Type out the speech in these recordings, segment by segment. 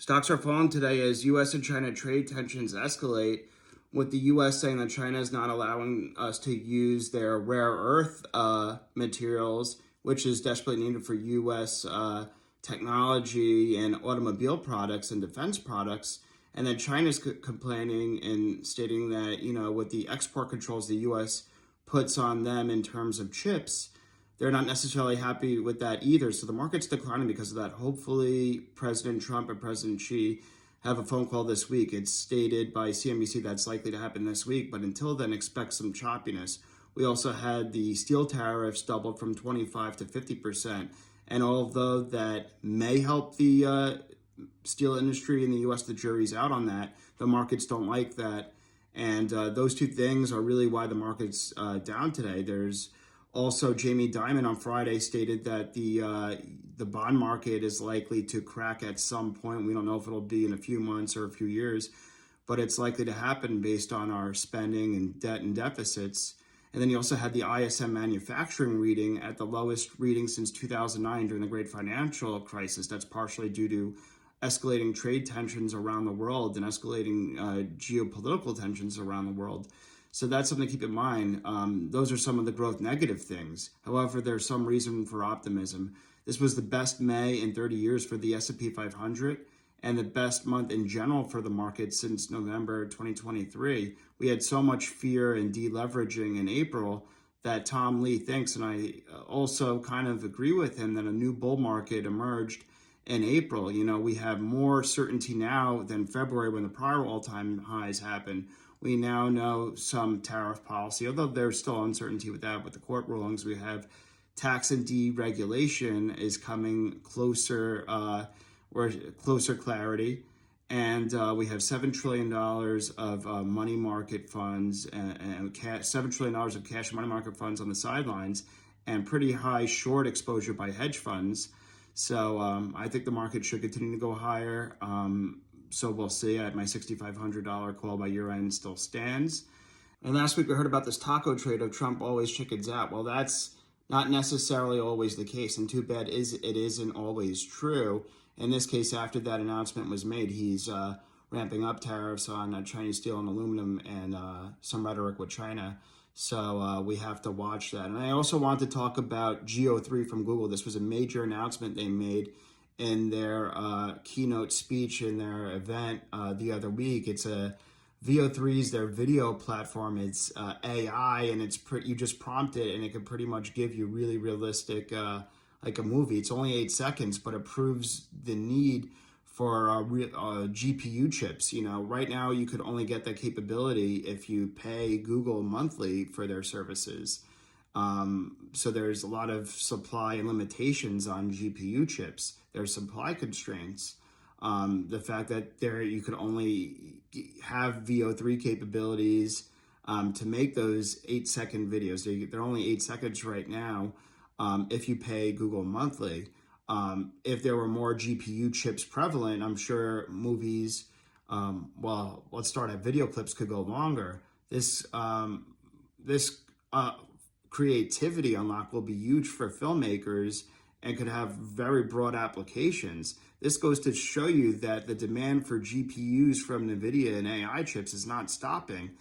Stocks are falling today as U.S. and China trade tensions escalate, with the U.S. saying that China is not allowing us to use their rare earth materials, which is desperately needed for U.S. Technology and automobile products and defense products. And then China's complaining and stating that, with the export controls the U.S. puts on them in terms of chips, they're not necessarily happy with that either. So the market's declining because of that. Hopefully, President Trump and President Xi have a phone call this week. It's stated by CNBC that's likely to happen this week, but until then, expect some choppiness. We also had the steel tariffs doubled from 25 to 50%. And although that may help the steel industry in the U.S., the jury's out on that. The markets don't like that. And those two things are really why the market's down today. There's also Jamie Dimon on Friday stated that the bond market is likely to crack at some point. We don't know if it'll be in a few months or a few years, but it's likely to happen based on our spending and debt and deficits. And then you also had the ISM manufacturing reading at the lowest reading since 2009 during the great financial crisis. That's partially due to escalating trade tensions around the world and escalating geopolitical tensions around the world. So that's something to keep in mind. Those are some of the growth negative things. However, there's some reason for optimism. This was the best May in 30 years for the S&P 500 and the best month in general for the market since November 2023. We had so much fear and deleveraging in April that Tom Lee thinks, and I also kind of agree with him, that a new bull market emerged in April. We have more certainty now than February when the prior all-time highs happened. We now know some tariff policy, although there's still uncertainty with that. With the court rulings, we have tax and deregulation is coming closer, or closer clarity. And we have $7 trillion of money market funds and $7 trillion of cash and money market funds on the sidelines and pretty high short exposure by hedge funds. So I think the market should continue to go higher. So we'll see. At my $6,500 call by year end still stands. And last week we heard about this taco trade of Trump always chickens out. Well, that's not necessarily always the case, and too bad it isn't always true. In this case, after that announcement was made, he's ramping up tariffs on Chinese steel and aluminum and some rhetoric with China. So we have to watch that. And I also want to talk about Geo3 from Google. This was a major announcement they made in their keynote speech in their event the other week. It's VO3 is their video platform. It's AI, and you just prompt it, and it can pretty much give you really realistic, like a movie. It's only 8 seconds, but it proves the need for GPU chips. Right now you could only get that capability if you pay Google monthly for their services. So there's a lot of supply and limitations on GPU chips. There's supply constraints. The fact that you could only have VO3 capabilities to make those 8-second videos. They're only 8 seconds right now if you pay Google monthly. If there were more GPU chips prevalent, I'm sure movies, let's start at video clips, could go longer. This creativity unlock will be huge for filmmakers and could have very broad applications. This goes to show you that the demand for GPUs from NVIDIA and AI chips is not stopping.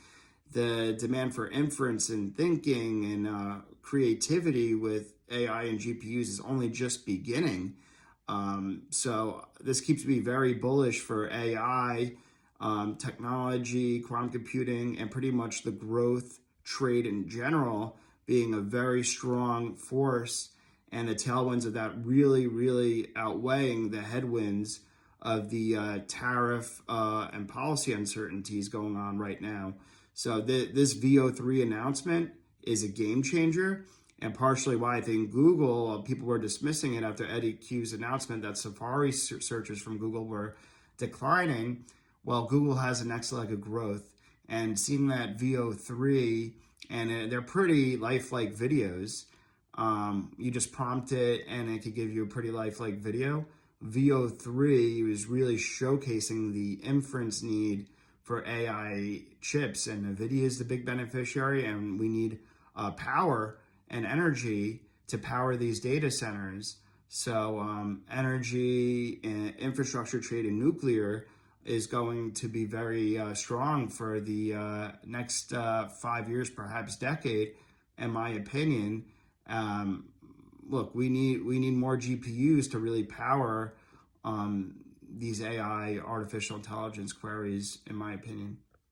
The demand for inference and thinking and creativity with AI and GPUs is only just beginning. So this keeps me very bullish for AI, technology, quantum computing, and pretty much the growth trade in general being a very strong force, and the tailwinds of that really, really outweighing the headwinds of the tariff and policy uncertainties going on right now. So this VO3 announcement is a game changer, and partially why I think Google, people were dismissing it after Eddie Q's announcement that Safari searches from Google were declining. Well, Google has a next leg of growth, and seeing that VO3, and they're pretty lifelike videos. You just prompt it and it could give you a pretty lifelike video. VO3 is really showcasing the inference need for AI chips, and NVIDIA is the big beneficiary, and we need power and energy to power these data centers. So energy and infrastructure trade and nuclear is going to be very strong for the next 5 years, perhaps decade, in my opinion. Um, Look, we need more GPUs to really power these AI artificial intelligence queries, in my opinion.